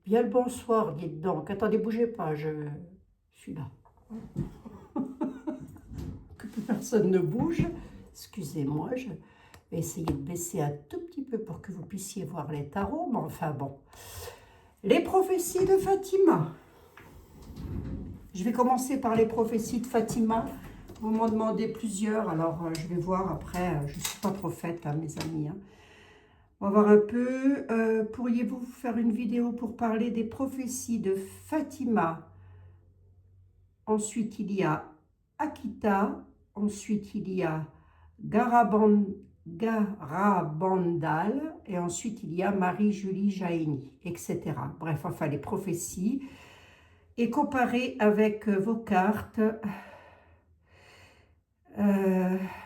Bien le bonsoir, dites donc. Attendez, bougez pas, je suis là. Que personne ne bouge. Excusez-moi, je vais essayer de baisser un tout petit peu pour que vous puissiez voir les tarots, mais enfin bon. Les prophéties de Fatima. Je vais commencer par les prophéties de Fatima. Vous m'en demandez plusieurs, alors je vais voir après. Je ne suis pas prophète, hein, mes amis. Hein. On va voir un peu. Pourriez-vous faire une vidéo pour parler des prophéties de Fatima? Ensuite, il y a Akita. Ensuite, il y a Garabandal. Et ensuite, il y a Marie-Julie Jaéni, etc. Bref, enfin, les prophéties. Et comparé avec vos cartes,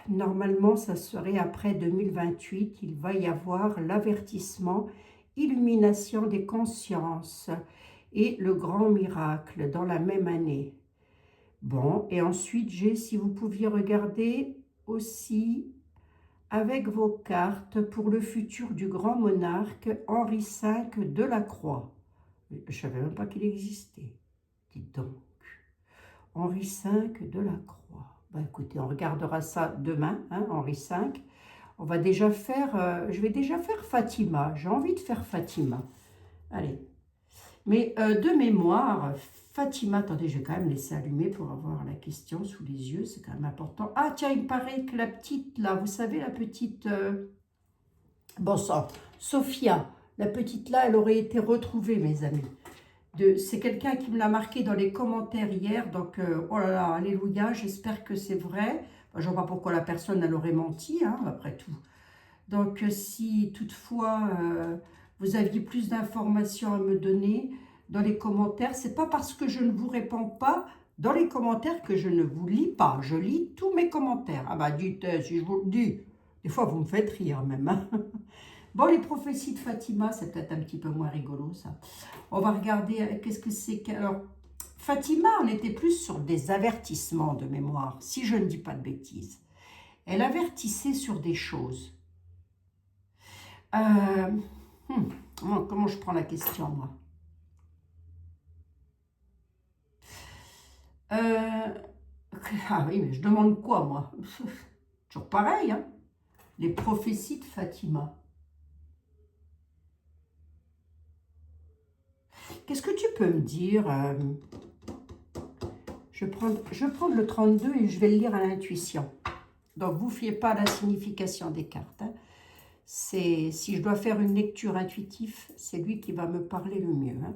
normalement, ça serait après 2028. Il va y avoir l'avertissement, illumination des consciences et le grand miracle dans la même année. Bon, et ensuite, j'ai, si vous pouviez regarder aussi avec vos cartes pour le futur du grand monarque Henri V de la Croix. Je ne savais même pas qu'il existait. Dites donc. Henri V de la Croix. Ben, écoutez, on regardera ça demain, hein, Henri V. On va déjà faire, je vais déjà faire Fatima. J'ai envie de faire Fatima. Allez. Mais de mémoire, Fatima, attendez, je vais quand même laisser allumer pour avoir la question sous les yeux, c'est quand même important. Ah tiens, il paraît que la petite, là, vous savez, la petite, bon sang, Sophia, la petite là, elle aurait été retrouvée, mes amis. C'est quelqu'un qui me l'a marqué dans les commentaires hier, donc oh là là, alléluia, j'espère que c'est vrai. Enfin, je ne vois pas pourquoi la personne, elle aurait menti, hein, après tout. Donc si toutefois vous aviez plus d'informations à me donner dans les commentaires, c'est pas parce que je ne vous réponds pas dans les commentaires que je ne vous lis pas. Je lis tous mes commentaires. Ah bah dites, si je vous le dis, des fois vous me faites rire même. Hein. Bon, les prophéties de Fatima, c'est peut-être un petit peu moins rigolo ça. On va regarder qu'est-ce que c'est que... Alors, Fatima, on était plus sur des avertissements de mémoire, si je ne dis pas de bêtises. Elle avertissait sur des choses. Euh, comment je prends la question, moi? Ah oui, mais je demande quoi, moi? Toujours pareil, hein? Les prophéties de Fatima. Qu'est-ce que tu peux me dire? Je vais prendre le 32 et je vais le lire à l'intuition. Donc, vous ne fiez pas à la signification des cartes. Hein. Si je dois faire une lecture intuitive, c'est lui qui va me parler le mieux. Hein.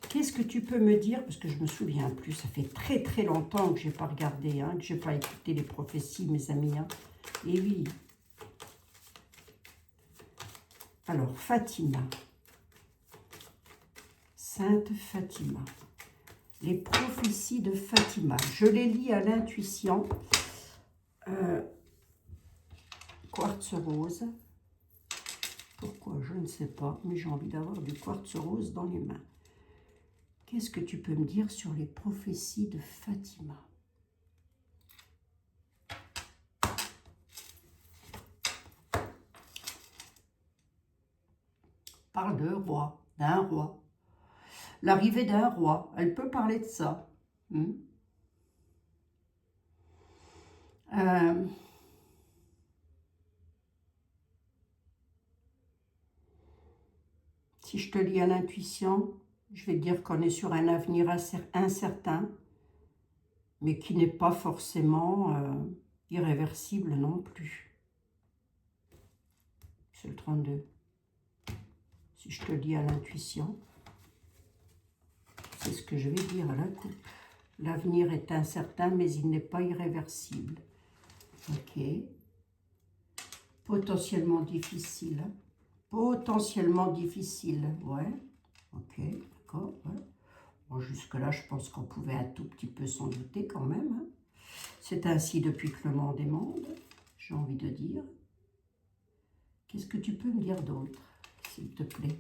Qu'est-ce que tu peux me dire? Parce que je ne me souviens plus, ça fait très très longtemps que je n'ai pas regardé, hein, que je n'ai pas écouté les prophéties, mes amis. Hein. Et oui. Alors, Fatima. Sainte Fatima. Les prophéties de Fatima. Je les lis à l'intuition. Quartz rose. Pourquoi? Je ne sais pas, mais j'ai envie d'avoir du quartz rose dans les mains. Qu'est-ce que tu peux me dire sur les prophéties de Fatima? Parle de roi, d'un roi. L'arrivée d'un roi, elle peut parler de ça. Si je te lis à l'intuition, je vais te dire qu'on est sur un avenir incertain, mais qui n'est pas forcément irréversible non plus. C'est le 32. Si je te lis à l'intuition, c'est ce que je vais dire à la coupe. L'avenir est incertain, mais il n'est pas irréversible. Ok. Potentiellement difficile. Potentiellement difficile. Ouais. Ok, d'accord. Ouais. Bon, jusque-là, je pense qu'on pouvait un tout petit peu s'en douter quand même. Hein. C'est ainsi depuis que le monde est monde, j'ai envie de dire. Qu'est-ce que tu peux me dire d'autre, s'il te plaît?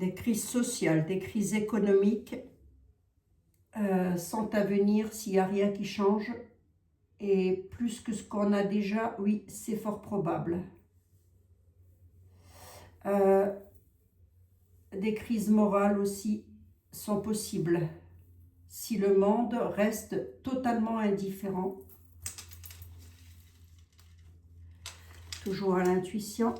Des crises sociales, des crises économiques sont à venir s'il n'y a rien qui change. Et plus que ce qu'on a déjà, oui, c'est fort probable. Des crises morales aussi sont possibles si le monde reste totalement indifférent. Toujours à l'intuition.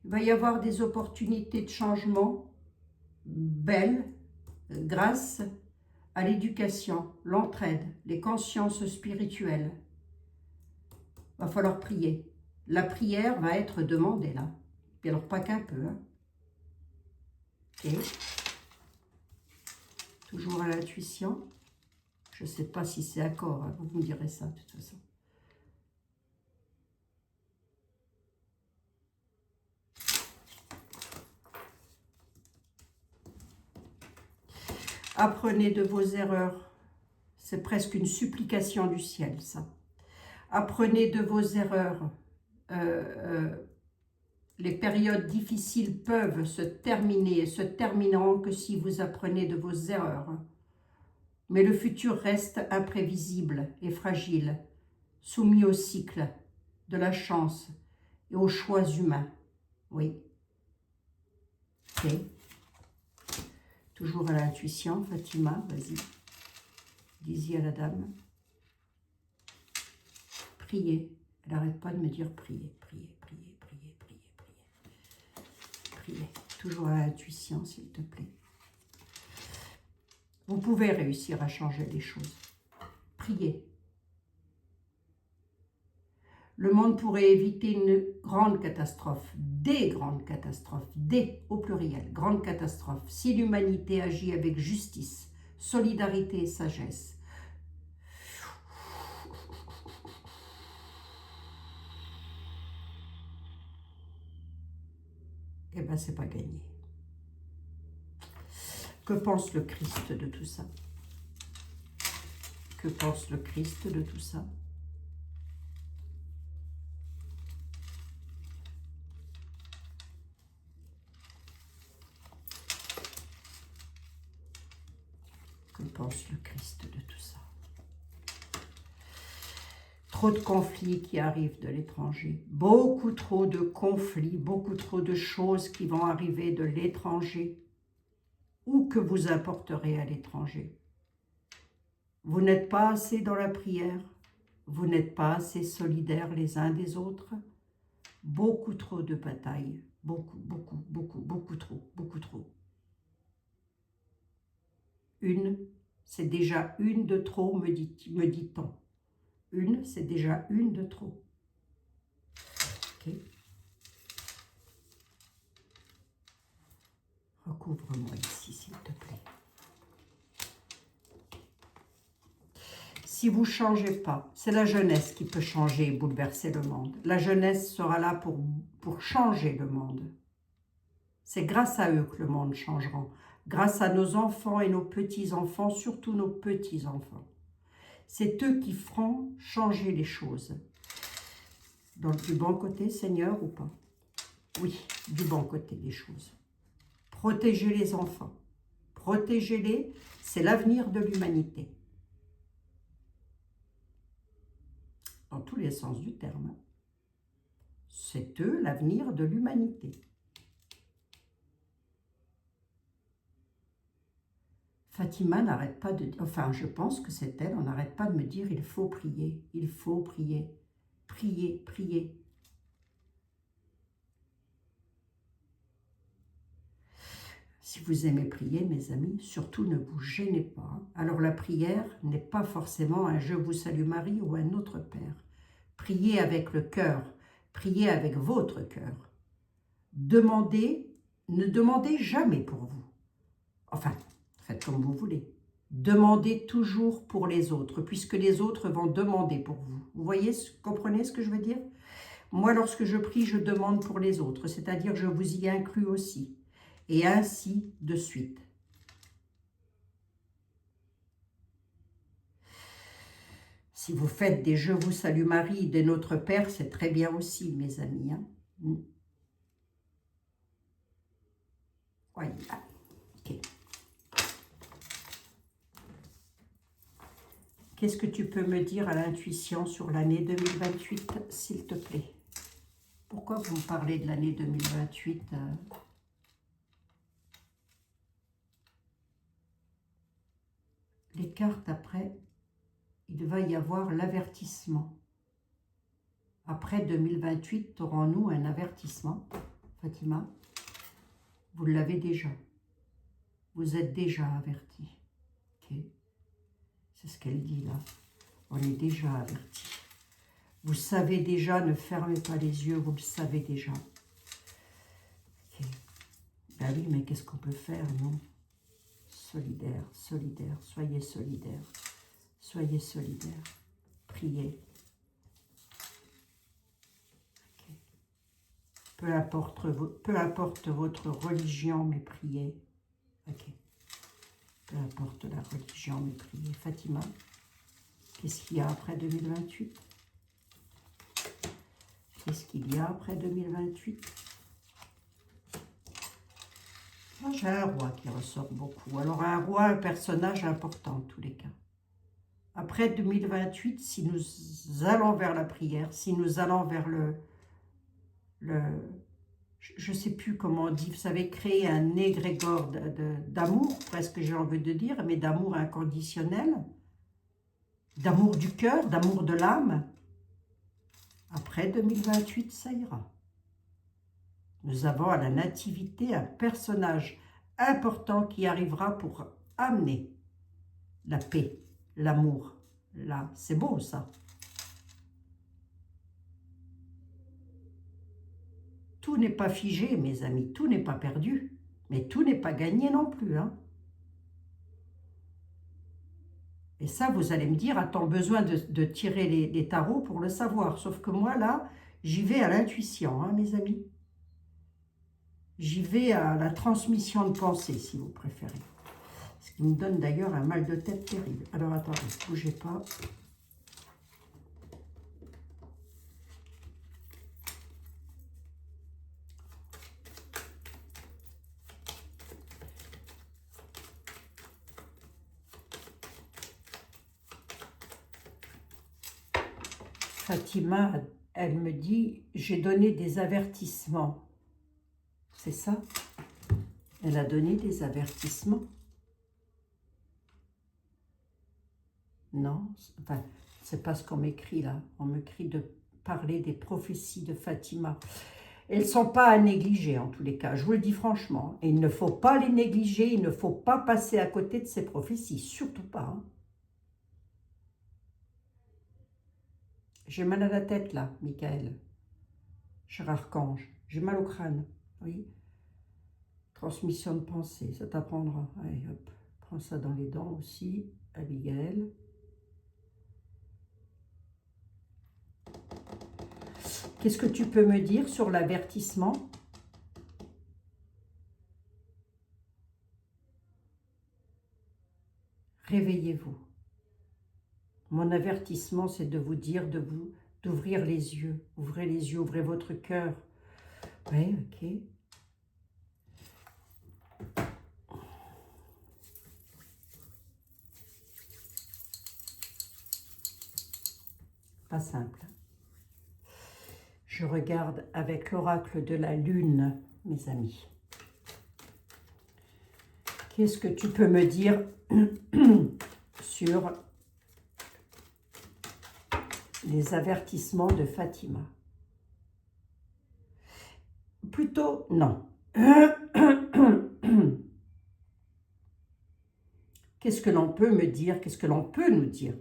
Il va y avoir des opportunités de changement belles grâce à l'éducation, l'entraide, les consciences spirituelles. Il va falloir prier. La prière va être demandée là. Et alors pas qu'un peu. Hein. Ok. Toujours à l'intuition. Je ne sais pas si c'est accord. Hein. Vous me direz ça de toute façon. Apprenez de vos erreurs. C'est presque une supplication du ciel, ça. Apprenez de vos erreurs. Les périodes difficiles peuvent se terminer et se termineront que si vous apprenez de vos erreurs. Mais le futur reste imprévisible et fragile, soumis au cycle de la chance et aux choix humains. Oui. Ok. Toujours à l'intuition, Fatima, vas-y. Dis-y à la dame. Priez. Elle n'arrête pas de me dire priez, priez, priez, priez, priez, priez. Priez. Toujours à l'intuition, s'il te plaît. Vous pouvez réussir à changer les choses. Priez. Le monde pourrait éviter une grande catastrophe, des grandes catastrophes, des au pluriel, grandes catastrophes, si l'humanité agit avec justice, solidarité et sagesse. Eh bien, c'est pas gagné. Que pense le Christ de tout ça? Que pense le Christ de tout ça? Que pense le Christ de tout ça? Trop de conflits qui arrivent de l'étranger. Beaucoup trop de conflits, beaucoup trop de choses qui vont arriver de l'étranger ou que vous apporterez à l'étranger. Vous n'êtes pas assez dans la prière. Vous n'êtes pas assez solidaires les uns des autres. Beaucoup trop de batailles. Beaucoup, beaucoup, beaucoup, beaucoup trop, beaucoup trop. Une, c'est déjà une de trop, me dit-on. Une, c'est déjà une de trop. Ok. Recouvre-moi ici, s'il te plaît. Si vous ne changez pas, c'est la jeunesse qui peut changer et bouleverser le monde. La jeunesse sera là pour changer le monde. C'est grâce à eux que le monde changera. Grâce à nos enfants et nos petits-enfants, surtout nos petits-enfants. C'est eux qui feront changer les choses. Du bon côté, Seigneur, ou pas? Oui, du bon côté des choses. Protégez les enfants. Protégez-les, c'est l'avenir de l'humanité. Dans tous les sens du terme. C'est eux l'avenir de l'humanité. Fatima n'arrête pas de dire, enfin je pense que c'est elle, on n'arrête pas de me dire il faut prier, il faut prier, prier, prier. Si vous aimez prier, mes amis, surtout ne vous gênez pas. Alors la prière n'est pas forcément un « Je vous salue Marie » ou un autre Père. Priez avec le cœur, priez avec votre cœur. Demandez, ne demandez jamais pour vous. Enfin, faites comme vous voulez. Demandez toujours pour les autres, puisque les autres vont demander pour vous. Vous voyez, comprenez ce que je veux dire? Moi, lorsque je prie, je demande pour les autres, c'est-à-dire je vous y inclus aussi. Et ainsi de suite. Si vous faites des Je vous salue Marie, des Notre Père, c'est très bien aussi, mes amis. Hein. Voilà. Ok. Qu'est-ce que tu peux me dire à l'intuition sur l'année 2028, s'il te plaît? Pourquoi vous me parlez de l'année 2028 Les cartes après, il va y avoir l'avertissement. Après 2028, aurons-nous un avertissement, Fatima? Vous l'avez déjà. Vous êtes déjà averti. Ok. C'est ce qu'elle dit là. On est déjà averti. Vous savez déjà, ne fermez pas les yeux, vous le savez déjà. Okay. Ben oui, mais qu'est-ce qu'on peut faire, non? Solidaire, solidaire, soyez solidaire. Soyez solidaire. Priez. Okay. Peu importe votre religion, mais priez. Ok. Peu importe la religion, mais priez. Fatima, qu'est-ce qu'il y a après 2028? Qu'est-ce qu'il y a après 2028? Moi, j'ai un roi qui ressort beaucoup. Alors, un roi, un personnage important, en tous les cas. Après 2028, si nous allons vers la prière, si nous allons vers je ne sais plus comment on dit, vous savez, créer un égrégore d'amour, presque j'ai envie de dire, mais d'amour inconditionnel, d'amour du cœur, d'amour de l'âme. Après 2028, ça ira. Nous avons à la nativité un personnage important qui arrivera pour amener la paix, l'amour. Là, c'est beau ça. Tout n'est pas figé, mes amis, tout n'est pas perdu, mais tout n'est pas gagné non plus. Hein. Et ça, vous allez me dire, a-t-on besoin de tirer les tarots pour le savoir? Sauf que moi, là, j'y vais à l'intuition, hein, mes amis. J'y vais à la transmission de pensée, si vous préférez. Ce qui me donne d'ailleurs un mal de tête terrible. Alors, attendez, ne bougez pas. Fatima, elle me dit, j'ai donné des avertissements. C'est ça? Elle a donné des avertissements? Non, enfin, c'est pas ce qu'on m'écrit là. On m'écrit de parler des prophéties de Fatima. Elles ne sont pas à négliger en tous les cas, je vous le dis franchement. Et il ne faut pas les négliger, il ne faut pas passer à côté de ces prophéties, surtout pas. Hein. J'ai mal à la tête là, Michael. Cher archange, j'ai mal au crâne, oui. Transmission de pensée, ça t'apprendra. Allez, hop, prends ça dans les dents aussi, Abigail. Qu'est-ce que tu peux me dire sur l'avertissement? Réveillez-vous. Mon avertissement, c'est de vous dire d'ouvrir les yeux. Ouvrez les yeux, ouvrez votre cœur. Oui, ok. Pas simple. Je regarde avec l'oracle de la lune, mes amis. Qu'est-ce que tu peux me dire sur les avertissements de Fatima? Plutôt, non. Qu'est-ce que l'on peut me dire? Qu'est-ce que l'on peut nous dire?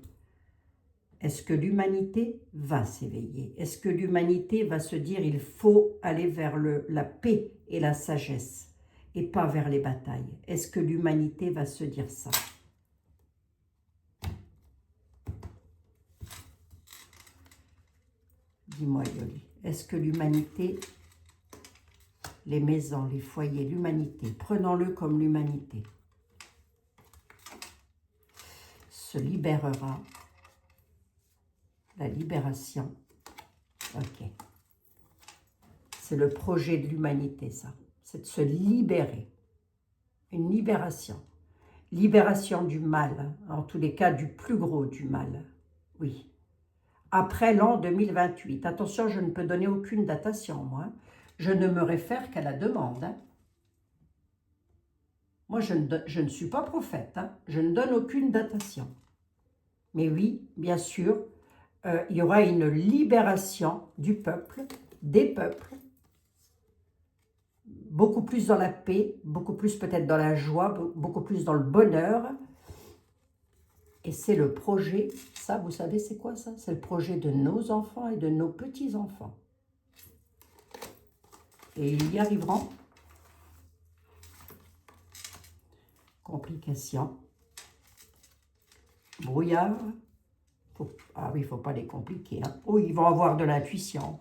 Est-ce que l'humanité va s'éveiller? Est-ce que l'humanité va se dire il faut aller vers la paix et la sagesse et pas vers les batailles? Est-ce que l'humanité va se dire ça? Dis-moi, Yoli, est-ce que l'humanité, les maisons, les foyers, l'humanité, prenons-le comme l'humanité, se libérera La libération. Ok. C'est le projet de l'humanité, ça. C'est de se libérer. Une libération. Libération du mal, en tous les cas du plus gros du mal. Oui. Après l'an 2028. Attention, je ne peux donner aucune datation, moi. Je ne me réfère qu'à la demande. Hein. Moi, je ne suis pas prophète. Hein. Je ne donne aucune datation. Mais oui, bien sûr, il y aura une libération du peuple, des peuples, beaucoup plus dans la paix, beaucoup plus peut-être dans la joie, beaucoup plus dans le bonheur. Et c'est le projet, ça, vous savez, c'est quoi ça? C'est le projet de nos enfants et de nos petits-enfants. Et ils y arriveront. Complications. Brouillard. Ah oui, il ne faut pas les compliquer. Hein. Oh, ils vont avoir de l'intuition.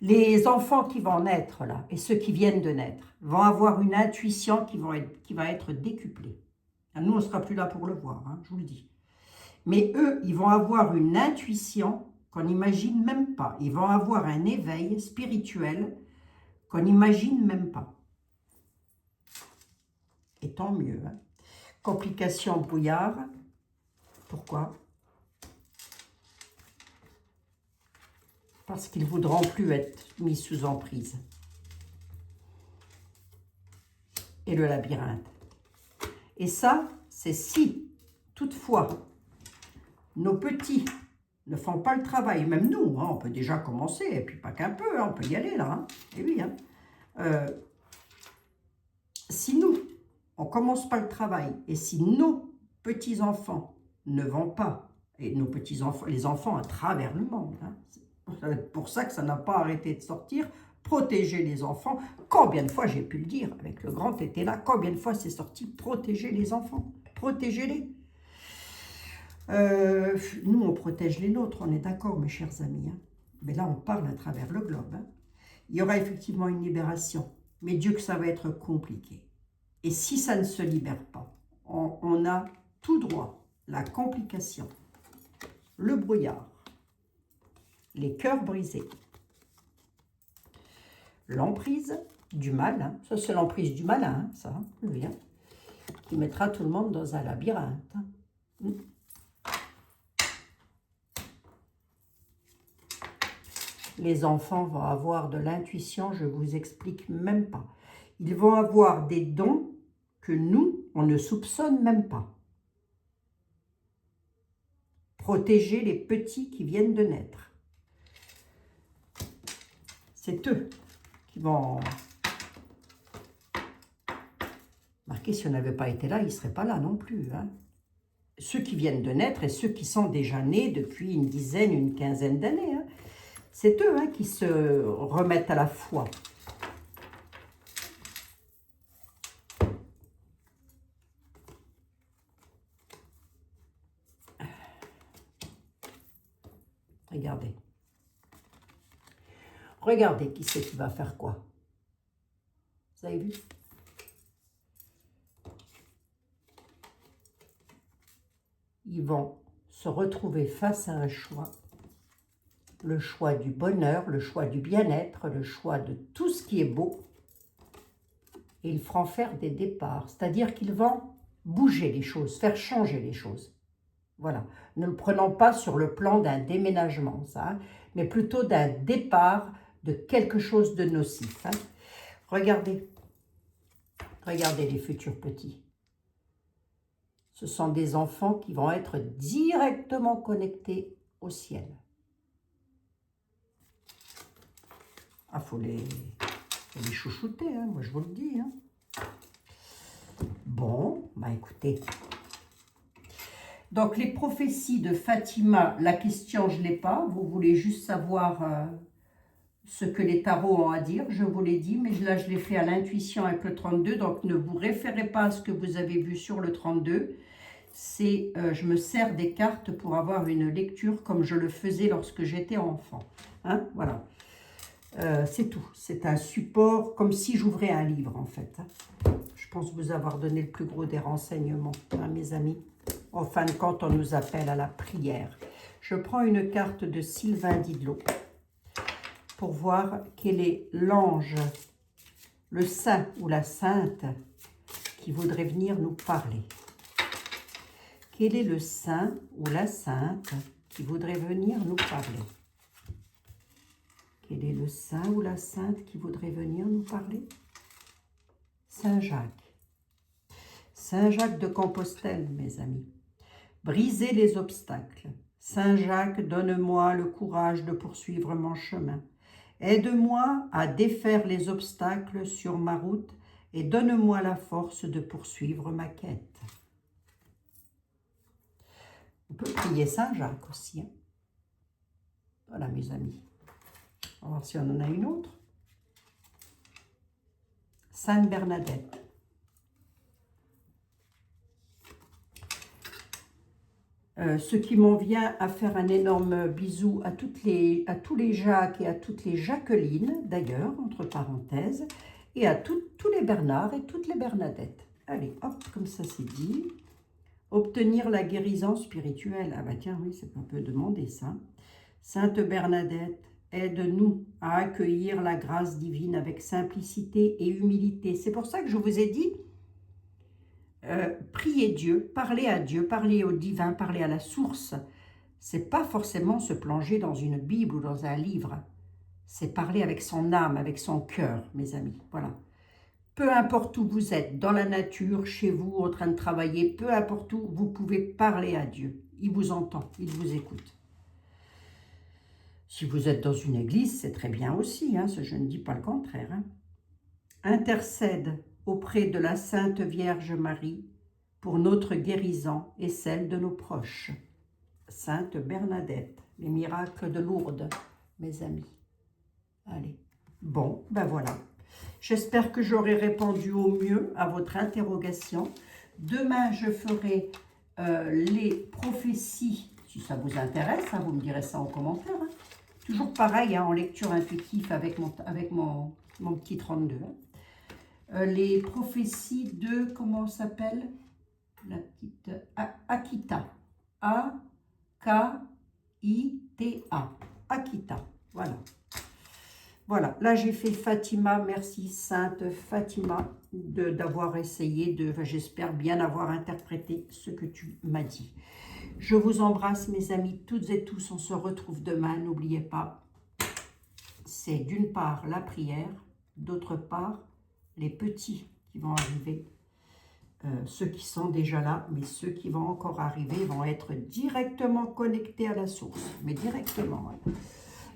Les enfants qui vont naître, là, et ceux qui viennent de naître, vont avoir une intuition qui va être décuplée. Nous, on ne sera plus là pour le voir, hein, je vous le dis. Mais eux, ils vont avoir une intuition qu'on n'imagine même pas. Ils vont avoir un éveil spirituel qu'on n'imagine même pas. Et tant mieux. Hein. Complications, brouillard. Pourquoi? Parce qu'ils ne voudront plus être mis sous emprise. Et le labyrinthe. Et ça, c'est si, toutefois, nos petits ne font pas le travail, même nous, hein, on peut déjà commencer, et puis pas qu'un peu, hein, on peut y aller là. Hein. Et oui, hein. Si nous, on ne commence pas le travail, et si nos petits-enfants ne vont pas, et nos petits-enfants, les enfants à travers le monde, hein, c'est pour ça que ça n'a pas arrêté de sortir, protéger les enfants. Combien de fois j'ai pu le dire, avec le grand été là, combien de fois c'est sorti, protéger les enfants, protégez-les. Nous, on protège les nôtres, on est d'accord, mes chers amis. Hein. Mais là, on parle à travers le globe. Hein. Il y aura effectivement une libération, mais Dieu que ça va être compliqué. Et si ça ne se libère pas, on a tout droit la complication, le brouillard, les cœurs brisés, l'emprise du mal, hein. Ça c'est l'emprise du malin, hein, ça, oui, hein, qui mettra tout le monde dans un labyrinthe. Hein. Les enfants vont avoir de l'intuition, je ne vous explique même pas. Ils vont avoir des dons que nous, on ne soupçonne même pas. Protéger les petits qui viennent de naître. C'est eux qui vont... Marquez, si on n'avait pas été là, ils ne seraient pas là non plus. Hein. Ceux qui viennent de naître et ceux qui sont déjà nés depuis une dizaine, une quinzaine d'années. Hein. C'est eux hein, qui se remettent à la foi. Regardez. Regardez qui c'est qui va faire quoi. Vous avez vu? Ils vont se retrouver face à un choix. Le choix du bonheur, le choix du bien-être, le choix de tout ce qui est beau. Et ils feront faire des départs. C'est-à-dire qu'ils vont bouger les choses, faire changer les choses. Voilà. Ne le prenons pas sur le plan d'un déménagement, ça, hein, mais plutôt d'un départ de quelque chose de nocif. Hein. Regardez. Regardez les futurs petits. Ce sont des enfants qui vont être directement connectés au ciel. Ah, faut les chouchouter, hein, moi je vous le dis. Hein. Bon, bah écoutez. Donc, les prophéties de Fatima, la question, je ne l'ai pas. Vous voulez juste savoir ce que les tarots ont à dire. Je vous l'ai dit, mais là, je l'ai fait à l'intuition avec le 32. Donc, ne vous référez pas à ce que vous avez vu sur le 32. C'est, je me sers des cartes pour avoir une lecture comme je le faisais lorsque j'étais enfant. Hein, voilà. C'est tout. C'est un support comme si j'ouvrais un livre, en fait. Je pense vous avoir donné le plus gros des renseignements, hein, mes amis. En fin de compte, on nous appelle à la prière. Je prends une carte de Sylvain Didlot pour voir quel est l'ange, le saint ou la sainte qui voudrait venir nous parler. Quel est le saint ou la sainte qui voudrait venir nous parler? Quel est le saint ou la sainte qui voudrait venir nous parler? Saint Jacques. Saint Jacques de Compostelle, mes amis. Brisez les obstacles. Saint Jacques, donne-moi le courage de poursuivre mon chemin. Aide-moi à défaire les obstacles sur ma route et donne-moi la force de poursuivre ma quête. On peut prier Saint Jacques aussi. Hein. Voilà, mes amis. On va voir si on en a une autre. Sainte Bernadette. Ce qui m'en vient à faire un énorme bisou à tous les Jacques et à toutes les Jacqueline, d'ailleurs, entre parenthèses, et à tous les Bernard et toutes les Bernadettes. Allez, hop, comme ça c'est dit. Obtenir la guérison spirituelle. Ah bah tiens, oui, c'est un peu demandé ça. Sainte Bernadette, aide-nous à accueillir la grâce divine avec simplicité et humilité. C'est pour ça que je vous ai dit, priez Dieu, parlez au divin, parlez à la source. C'est pas forcément se plonger dans une Bible ou dans un livre. C'est parler avec son âme, avec son cœur, mes amis. Voilà. Peu importe où vous êtes, dans la nature, chez vous, en train de travailler, peu importe où, vous pouvez parler à Dieu. Il vous entend, il vous écoute. Si vous êtes dans une église, c'est très bien aussi, hein, je ne dis pas le contraire. Hein. Intercède auprès de la Sainte Vierge Marie pour notre guérison et celle de nos proches. Sainte Bernadette, les miracles de Lourdes, mes amis. Allez, bon, ben voilà. J'espère que j'aurai répondu au mieux à votre interrogation. Demain, je ferai les prophéties, si ça vous intéresse, hein, vous me direz ça en commentaire. Hein. Toujours pareil, hein, en lecture intuitive avec mon petit 32. Hein. Les prophéties de, comment on s'appelle? La petite Akita. A-K-I-T-A. Akita, voilà. Voilà, là j'ai fait Fatima, merci Sainte Fatima d'avoir essayé j'espère bien avoir interprété ce que tu m'as dit. Je vous embrasse mes amis, toutes et tous, on se retrouve demain, n'oubliez pas, c'est d'une part la prière, d'autre part les petits qui vont arriver, ceux qui sont déjà là, mais ceux qui vont encore arriver vont être directement connectés à la source, mais directement, hein.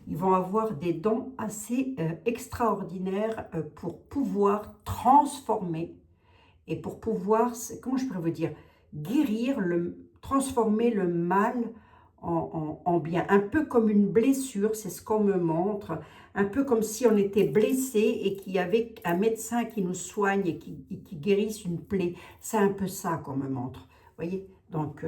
Ils vont avoir des dons assez extraordinaires pour pouvoir transformer et pour pouvoir, comment je pourrais vous dire, guérir, transformer le mal en bien. Un peu comme une blessure, c'est ce qu'on me montre, un peu comme si on était blessé et qu'il y avait un médecin qui nous soigne et qui guérisse une plaie. C'est un peu ça qu'on me montre, vous voyez. Donc,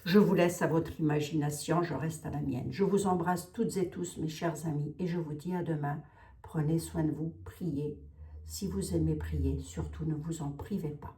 je vous laisse à votre imagination, je reste à la mienne. Je vous embrasse toutes et tous, mes chers amis, et je vous dis à demain. Prenez soin de vous, priez. Si vous aimez prier, surtout ne vous en privez pas.